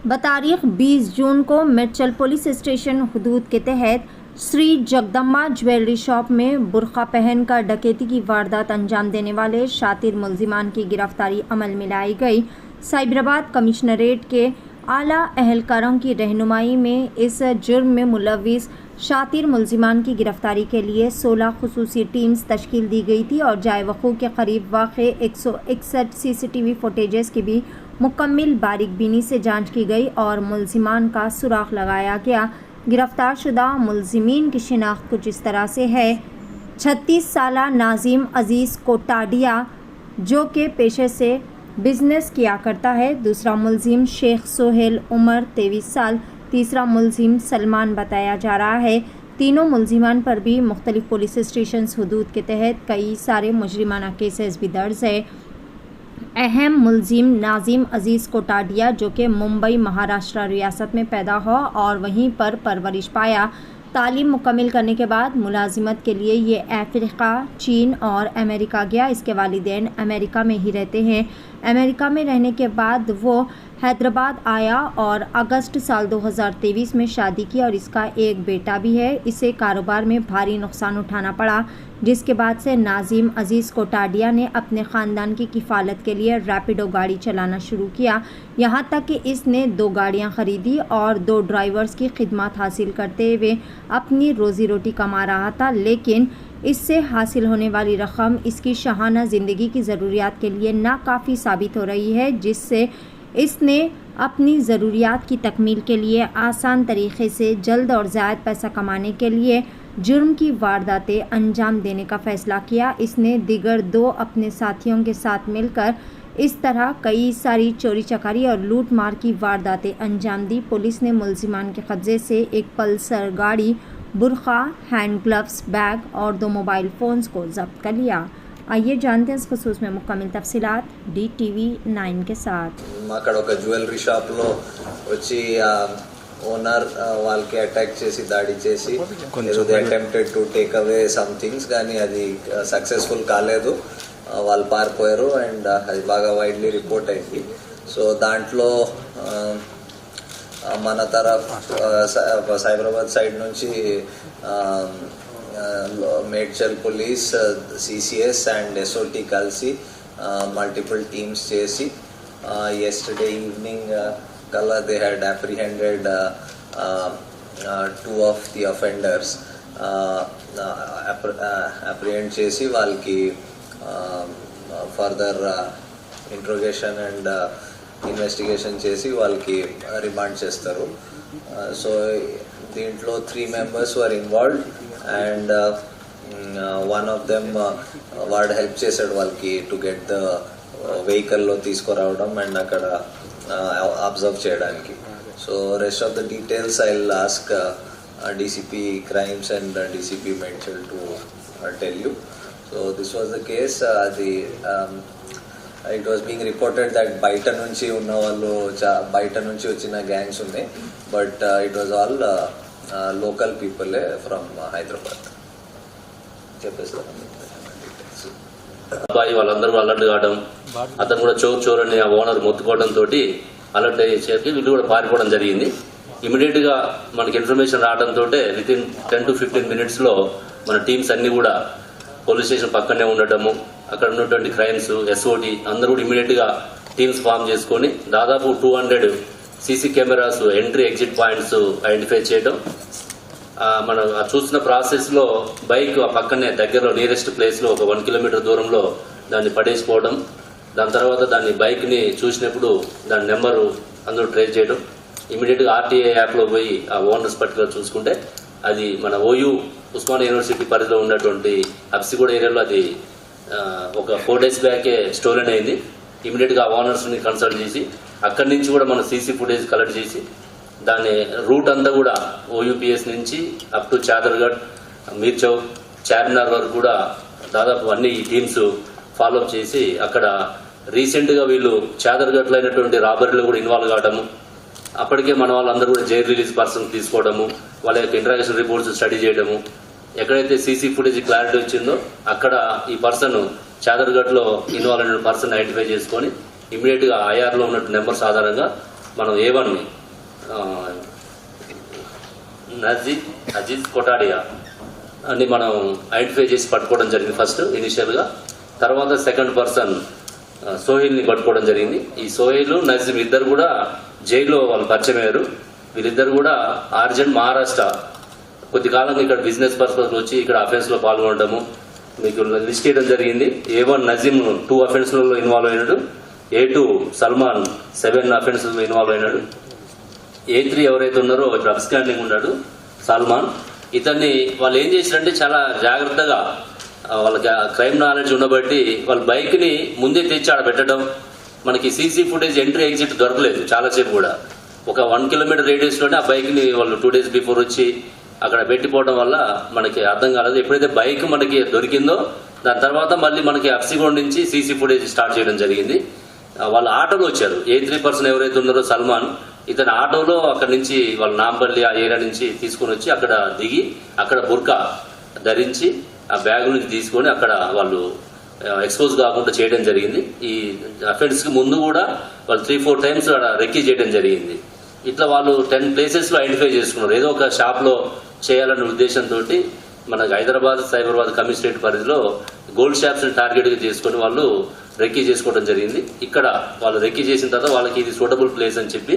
बतारीख 20 जून को मिर्चल police station हुदूद के तहत श्री जगदम्बा ज्वेलरी शॉप में बुर्का पहनकर डकैती की वारदात अंजाम देने वाले शातिर मुलजिमान की गिरफ्तारी अमल में लाई गई। साइबराबाद कमिश्नरेट के आला अहलकारों की रहनुमाई में इस जुर्म में मुलविस शातिर मुलजिमान की गिरफ्तारी के लिए 16 खुसूसी टीम्स तश्कील दी गई थी और जाए वक़ूअ के करीब वाक़े 161 CCTV फुटेजेस की भी मुकम्मल बारीक बीनी से जांच की गई और मुलजिमान का सुराग लगाया गया। गिरफ्तार शुदा मुलजिमीन की शिनाख्त कुछ इस तरह से है। 36 साला नाजिम अजीज़ कोटाडिया जो कि पेशे से बिजनेस किया करता है। दूसरा मुलजिम शेख सोहेल उमर 23 साल। तीसरा मुलजिम सलमान बताया जा रहा है। तीनों मुलजिमान पर भी मुख्तलिफ पुलिस स्टेशन हुदूद के तहत कई सारे मुजरिमाना केसेस भी दर्ज है। अहम मुलजिम नाजिम अजीज़ कोटाडिया जो कि मुंबई महाराष्ट्र रियासत में पैदा हुआ और वहीं पर परवरिश पाया। तालीम मुकम्मल करने के बाद मुलाजिमत के लिए ये अफ्रीका, चीन और अमेरिका गया। इसके वालिदैन अमेरिका में ही रहते हैं। अमेरिका में रहने के बाद वो हैदराबाद आया और अगस्त साल 2023 में शादी की और इसका एक बेटा भी है। इसे कारोबार में भारी नुकसान उठाना पड़ा, जिसके बाद से नाजिम अजीज़ कोटाडिया ने अपने ख़ानदान की किफ़ालत के लिए रैपिडो गाड़ी चलाना शुरू किया। यहाँ तक कि इसने 2 गाड़ियाँ ख़रीदी और 2 ड्राइवर्स की खिदमत हासिल करते हुए अपनी रोज़ी रोटी कमा रहा था। लेकिन इससे हासिल होने वाली रकम इसकी शहाना ज़िंदगी की ज़रूरियात के लिए नाकाफ़ी साबित हो रही है, जिससे इसने अपनी ज़रूरियात की तकमील के लिए आसान तरीक़े से जल्द और ज़्यादा पैसा कमाने के लिए जुर्म की वारदातें अंजाम देने का फ़ैसला किया। इसने दीगर 2 अपने साथियों के साथ मिलकर इस तरह कई सारी चोरी चकारी और लूट मार की वारदातें अंजाम दी। पुलिस ने मुलजिमान के कब्ज़े से एक पल्सर गाड़ी, बुर्का, हैंड ग्लव्स, बैग और 2 मोबाइल फ़ोन्स को जब्त कर लिया। आइए जानते हैं इस खसूस में मुकम्मल तफसीलात DTV 9 के साथ। ज्वेलरी షాప్ లో వచ్చి ఓనర్ వాళ్ళకి అటాక్ చేసి దాడి చేసి they attempted to take away some things, కానీ అది సక్సెస్ఫుల్ కాలేదు. వాళ్ళు పారిపోయారు అండ్ అది బాగా వైడ్లీ రిపోర్ట్ అయింది. సో దాంట్లో మన తరఫ్ సైబరాబాద్ సైడ్ నుంచి Medchal police, CCS and SOT కలిసి మల్టిపుల్ టీమ్స్ చేసి yesterday evening kala they had apprehended 2 of the offenders. Apprehend chesi valki further interrogation and investigation chesi valki remand chestaru. So dintlo 3 members were involved and one of them వాడు help చేశాడు వాళ్ళకి to get the వెహికల్లో తీసుకురావడం and అక్కడ observe చేయడానికి. So rest of the details I will ask DCP crimes and DCP Medchal to tell you. So this was the case. అది it was being reported that బయట నుంచి ఉన్న వాళ్ళు బయట నుంచి వచ్చిన గ్యాంగ్స్ ఉన్నాయి, but it was all local people from Hyderabad. చెప్పేస్తాను. అబ్బాయి వాళ్ళందరూ అలర్ట్ కావడం, అతను కూడా చోర్ అని ఆ ఓనర్ మొత్తుకోవడం తోటి అలర్ట్ అయ్యేసరికి వీళ్ళు కూడా పారిపోవడం జరిగింది. ఇమీడియట్ గా మనకి ఇన్ఫర్మేషన్ రావడంతో వితిన్ 10 to 15 minutes లో మన టీమ్స్ అన్ని కూడా పోలీస్ స్టేషన్ పక్కనే ఉండటము, అక్కడ ఉన్నటువంటి క్రైమ్స్, SOT అందరూ కూడా ఇమీడియట్ గా టీమ్స్ ఫామ్ చేసుకొని దాదాపు 200 CC cameras entry exit points identify చేయడం. మనం చూసిన ప్రాసెస్ లో బైక్ ఆ పక్కనే దగ్గరలో నియరెస్ట్ ప్లేస్ లో ఒక 1 kilometer దూరంలో దాన్ని పడేసిపోవడం. దాని తర్వాత దాన్ని బైక్ ని చూసినప్పుడు దాని నెంబరు అందరూ ట్రేస్ చేయడం. ఇమీడియట్ గా RTA యాప్ లో పోయి ఆ ఓనర్స్ పర్టికులర్ చూసుకుంటే అది మన OU ఉస్మానియా యూనివర్సిటీ పరిధిలో ఉన్నటువంటి అబ్సిగూడ ఏరియాలో అది ఒక 4 days బ్యాకే స్టోలెన్ అయింది. ఇమీడియట్ గా ఓనర్స్ ని కన్సల్ట్ చేసి అక్కడి నుంచి కూడా మనం CC ఫుటేజ్ కలెక్ట్ చేసి దాని రూట్ అంతా కూడా OUPS నుంచి అప్ టు చాదర్గఢ్, మీర్ చౌక్, చార్మినార్ వరకు కూడా దాదాపు అన్ని టీమ్స్ ఫాలోఅప్ చేసి అక్కడ రీసెంట్ గా వీళ్ళు చాదర్గఢ్ లో అయినటువంటి రాబరీలో కూడా ఇన్వాల్వ్ కావడము, అప్పటికే మన వాళ్ళందరూ కూడా జైల్ రిలీజ్ పర్సన్ తీసుకోవడము, వాళ్ళ యొక్క ఇంటరాగేషన్ రిపోర్ట్స్ స్టడీ చేయడము, ఎక్కడైతే CC ఫుటేజ్ క్లారిటీ వచ్చిందో అక్కడ ఈ పర్సన్ చాదర్గఢ్ లో ఇన్వాల్వ్ అయిన పర్సన్ ఐడెంటిఫై చేసుకొని ఇమీడియట్ గా IR లో ఉన్న నెంబర్స్ ఆధారంగా మనం A1ని అజీజ్ కొటాడియా అని మనం ఐడెంటిఫై చేసి పట్టుకోవడం జరిగింది ఫస్ట్ ఇనిషియల్గా. తర్వాత సెకండ్ పర్సన్ సోహెల్ని పట్టుకోవడం జరిగింది. ఈ సోహెల్ నజీం ఇద్దరు కూడా జైల్లో వాళ్ళు పరిచయం అయ్యారు. వీళ్ళిద్దరు కూడా ఆర్జెంట్ మహారాష్ట్ర కొద్ది కాలంగా ఇక్కడ బిజినెస్ పర్పస్ వచ్చి ఇక్కడ అఫెన్స్లో పాల్గొనడము మీకు లిస్ట్ చేయడం జరిగింది. A1 నజీం 2 అఫెన్స్లలో ఇన్వాల్వ్ అయినాడు. A2 సల్మాన్ 7 అఫెన్స్లో ఇన్వాల్వ్ అయినాడు. A3 ఎవరైతే ఉన్నారో ఇప్పుడు అబ్స్కాండింగ్ ఉన్నాడు సల్మాన్. ఇతన్ని వాళ్ళు ఏం చేశారంటే చాలా జాగ్రత్తగా వాళ్ళకి క్రైమ్ నాలెడ్జ్ ఉండబట్టి వాళ్ళ బైక్ని ముందే తెచ్చి ఆడ పెట్టడం. మనకి సీసీ ఫుటేజ్ ఎంట్రీ ఎగ్జిట్ దొరకలేదు చాలాసేపు కూడా. ఒక 1 కిలోమీటర్ రేడియస్లోనే ఆ బైక్ని వాళ్ళు 2 days బిఫోర్ వచ్చి అక్కడ పెట్టిపోవడం వల్ల మనకి అర్థం కాలేదు. ఎప్పుడైతే బైక్ మనకి దొరికిందో దాని తర్వాత మళ్ళీ మనకి అప్సిగోడ్ నుంచి సీసీ ఫుటేజ్ స్టార్ట్ చేయడం జరిగింది. వాళ్ళు ఆటోలో వచ్చారు. A3 పర్సన్ ఎవరైతే ఉన్నారో సల్మాన్ ఇతని ఆటోలో అక్కడ నుంచి వాళ్ళ నాంపల్లి ఆ ఏరియా నుంచి తీసుకొని వచ్చి అక్కడ దిగి అక్కడ బుర్కా ధరించి ఆ బ్యాగ్ నుంచి తీసుకొని అక్కడ వాళ్ళు ఎక్స్పోజ్ కాకుండా చేయడం జరిగింది. ఈ అఫెన్స్కి ముందు కూడా వాళ్ళు 3-4 times అక్కడ రెక్కీ చేయడం జరిగింది. ఇట్లా వాళ్ళు 10 places ఐడెంటిఫై చేసుకున్నారు. ఏదో ఒక షాప్లో చేయాలనే ఉద్దేశంతో మనకు హైదరాబాద్ సైబరాబాద్ కమిషనరేట్ పరిధిలో గోల్డ్ షాప్స్ని టార్గెట్గా చేసుకొని వాళ్ళు రెక్కీ చేసుకోవడం జరిగింది. ఇక్కడ వాళ్ళు రెక్కీ చేసిన తర్వాత వాళ్ళకి ఇది సూటబుల్ ప్లేస్ అని చెప్పి